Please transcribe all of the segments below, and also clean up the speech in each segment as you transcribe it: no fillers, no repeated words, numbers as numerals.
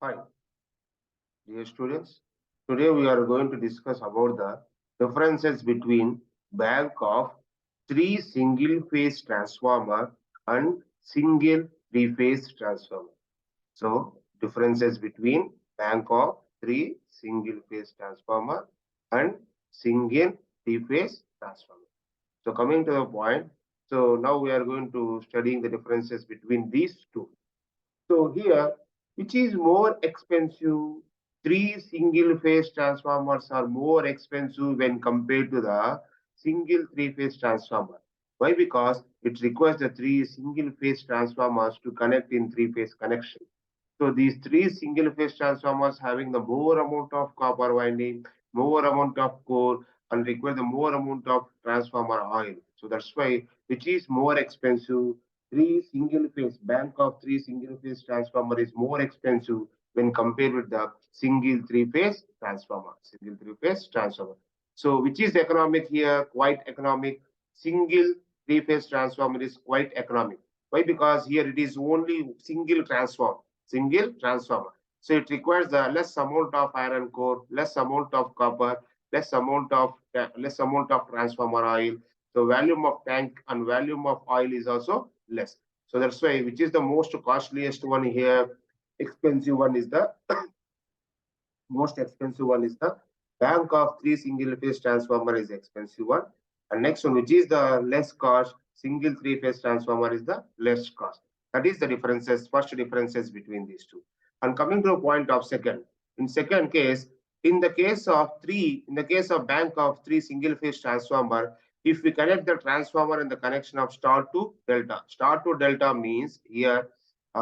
Hi, dear students. Today we are going to discuss about the differences between bank of three single-phase transformer and single three-phase transformer. So, differences between bank of three single-phase transformer and single three-phase transformer. So, coming to the point, so now we are going to studying the differences between these two. So here, which is more expensive? Three single phase transformers are more expensive when compared to the single three phase transformer. Why? Because it requires the three single phase transformers to connect in three phase connection. So these three single phase transformers having the more amount of copper winding, more amount of core, and require the more amount of transformer oil. So that's why which is more expensive. Three single phase bank of three single phase transformer is more expensive when compared with the single three phase transformer. Single three phase transformer. So which is economic here? Quite economic. Single three phase transformer is quite economic. Why? Because here it is only single transformer. So it requires the less amount of iron core, less amount of copper, less amount of transformer oil. So volume of tank and volume of oil is also less. So that's why which is the most costliest one here. Expensive one is the most expensive one is the bank of three single phase transformer is expensive one. And next one, which is the less cost, single three phase transformer is the less cost. That is the differences, first differences between these two. And coming to a point of second, in second case, in the case of bank of three single phase transformer, if we connect the transformer in the connection of star to delta means here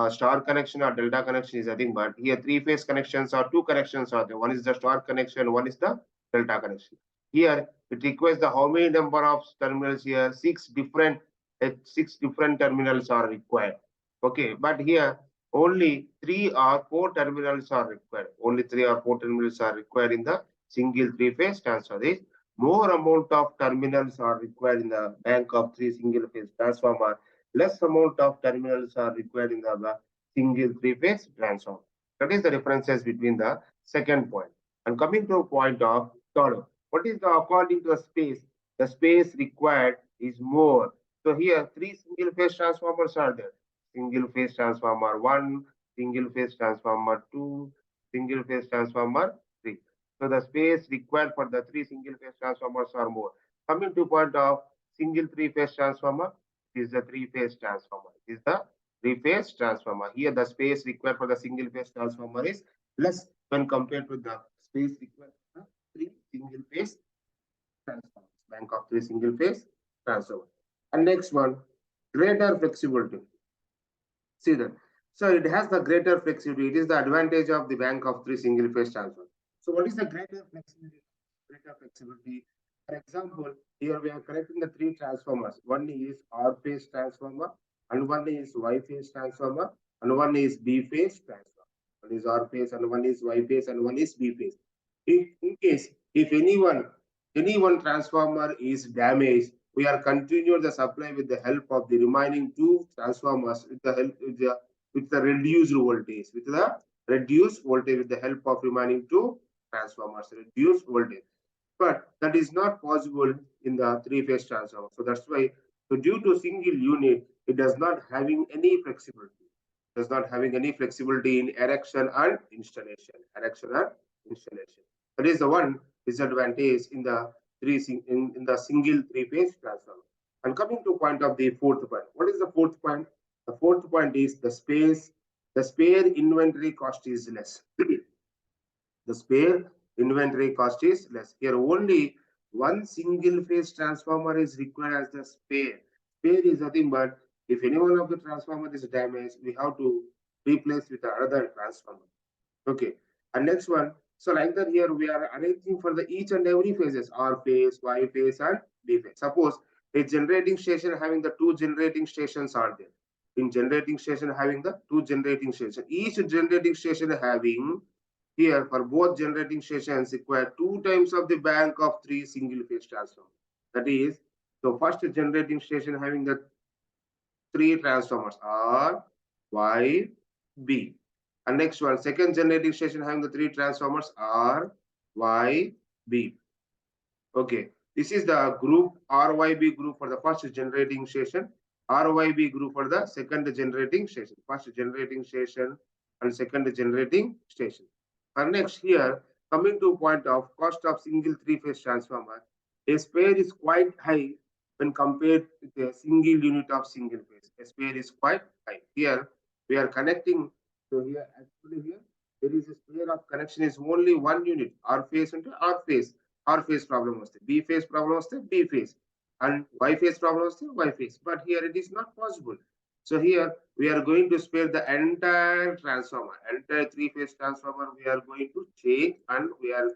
star connection or delta connection is nothing but here three phase connections or two connections are there. One is the star connection, one is the delta connection. Here it requires the how many number of terminals here? Six different terminals are required. Okay, but here only three or four terminals are required. Only three or four terminals are required in the single three phase transformer. More amount of terminals are required in the bank of three single phase transformer. Less amount of terminals are required in the single three-phase transformer. That is the differences between the second point. And coming to a point of third, what is the according to the space? The space required is more. So here three single phase transformers are there. Single phase transformer 1, single phase transformer 2, single phase transformer 3. So the space required for the three single phase transformers are more. Coming to point of single three phase transformer, is the three-phase transformer. Is the three-phase transformer. Here the space required for the single-phase transformer is less when compared with the space required for the three single-phase transformers. Bank of three single-phase transformer. And next one, greater flexibility. See that. So it has the greater flexibility. It is the advantage of the bank of three single-phase transformer. So what is the greater flexibility? Greater flexibility. For example, here we are connecting the three transformers. One is R phase transformer, and one is Y phase transformer, and one is B phase transformer. One is R phase, and one is Y phase, and one is B phase. In case if any one transformer is damaged, we are continuing the supply with the help of the remaining two transformers with the help with the reduced voltage with the help of remaining two transformers reduced voltage. But that is not possible in the three-phase transformer. So that's why, so due to single unit, it does not having any flexibility. Does not having any flexibility in erection and installation. That is the one disadvantage in the single three-phase transformer. And coming to point of the fourth point. What is the fourth point? The fourth point is the spare inventory cost is less. The spare inventory cost is less. Here only one single phase transformer is required as the spare. Spare is nothing but if any one of the transformer is damaged, we have to replace with another transformer. Okay. And next one. So like that here we are arranging for the each and every phases, R phase, Y phase, and B phase. Suppose a generating station having the two generating stations are there. In generating station having the two generating stations. Each generating station having here, for both generating stations, require 2 times of the bank of 3 single phase transformers. That is, so first generating station having the 3 transformers R, Y, B. And next one, second generating station having the 3 transformers R, Y, B. Okay, this is the group RYB group for the first generating station, RYB group for the second generating station, first generating station and second generating station. And next here, coming to point of cost of single 3-phase transformer, a spare is quite high when compared with a single unit of single phase. A spare is quite high. Here we are connecting. So here actually here there is a spare of connection is only one unit, R phase into R phase. R phase problem was B phase problem was B phase, and Y phase problem was Y phase. But here it is not possible. So here we are going to spare the entire transformer, entire 3-phase transformer. We are going to change and we are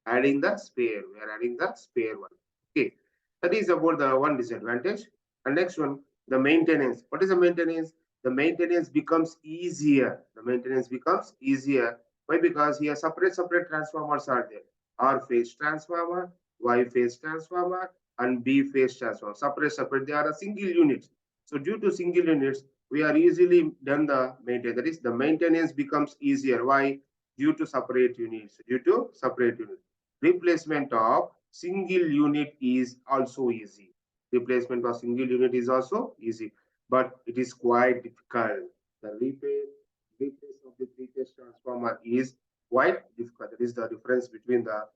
adding the spare. We are adding the spare one. Okay, that is about the one disadvantage. And next one, the maintenance. What is the maintenance? The maintenance becomes easier. The maintenance becomes easier. Why? Because here separate transformers are there. R phase transformer, Y phase transformer, and B phase transformer. Separate. They are a single unit. So due to single units, we are easily done the maintenance. That is, the maintenance becomes easier. Why? Due to separate units. Due to separate units. Replacement of single unit is also easy. Replacement of single unit is also easy, but it is quite difficult. The replace of the 3-phase transformer is quite difficult. That is the difference between the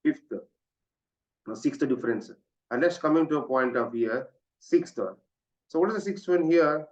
fifth or sixth difference. And let's come into a point of here, sixth one. So what is the sixth one here?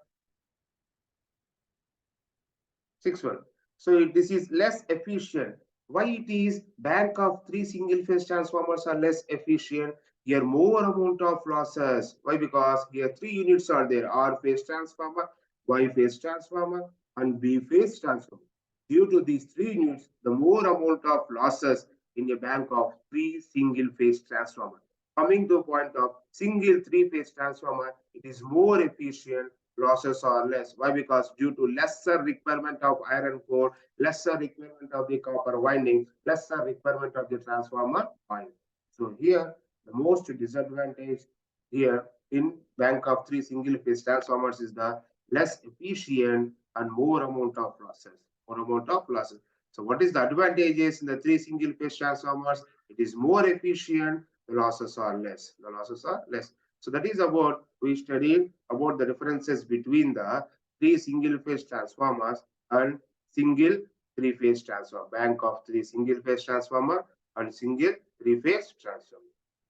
Sixth one. So this is less efficient. Why it is? Bank of 3 single phase transformers are less efficient. Here more amount of losses. Why? Because here 3 units are there: R phase transformer, Y phase transformer, and B phase transformer. Due to these 3 units, the more amount of losses in a bank of 3 single phase transformer. Coming to a point of single 3-phase transformer, it is more efficient. Losses are less. Why? Because due to lesser requirement of iron core, lesser requirement of the copper winding, lesser requirement of the transformer oil. So here, the most disadvantage here in bank of 3 single phase transformers is the less efficient and more amount of losses. More amount of losses. So what is the advantages in the 3 single phase transformers? It is more efficient. The losses are less. The losses are less. So that is about, we studied about the differences between the 3 single phase transformers and single 3-phase transformer. Bank of 3 single phase transformer and single 3-phase transformer.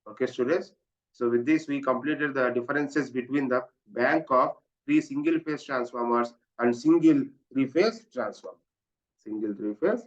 Okay, students. So with this, we completed the differences between the bank of 3 single phase transformers and single 3-phase transformer. Single 3-phase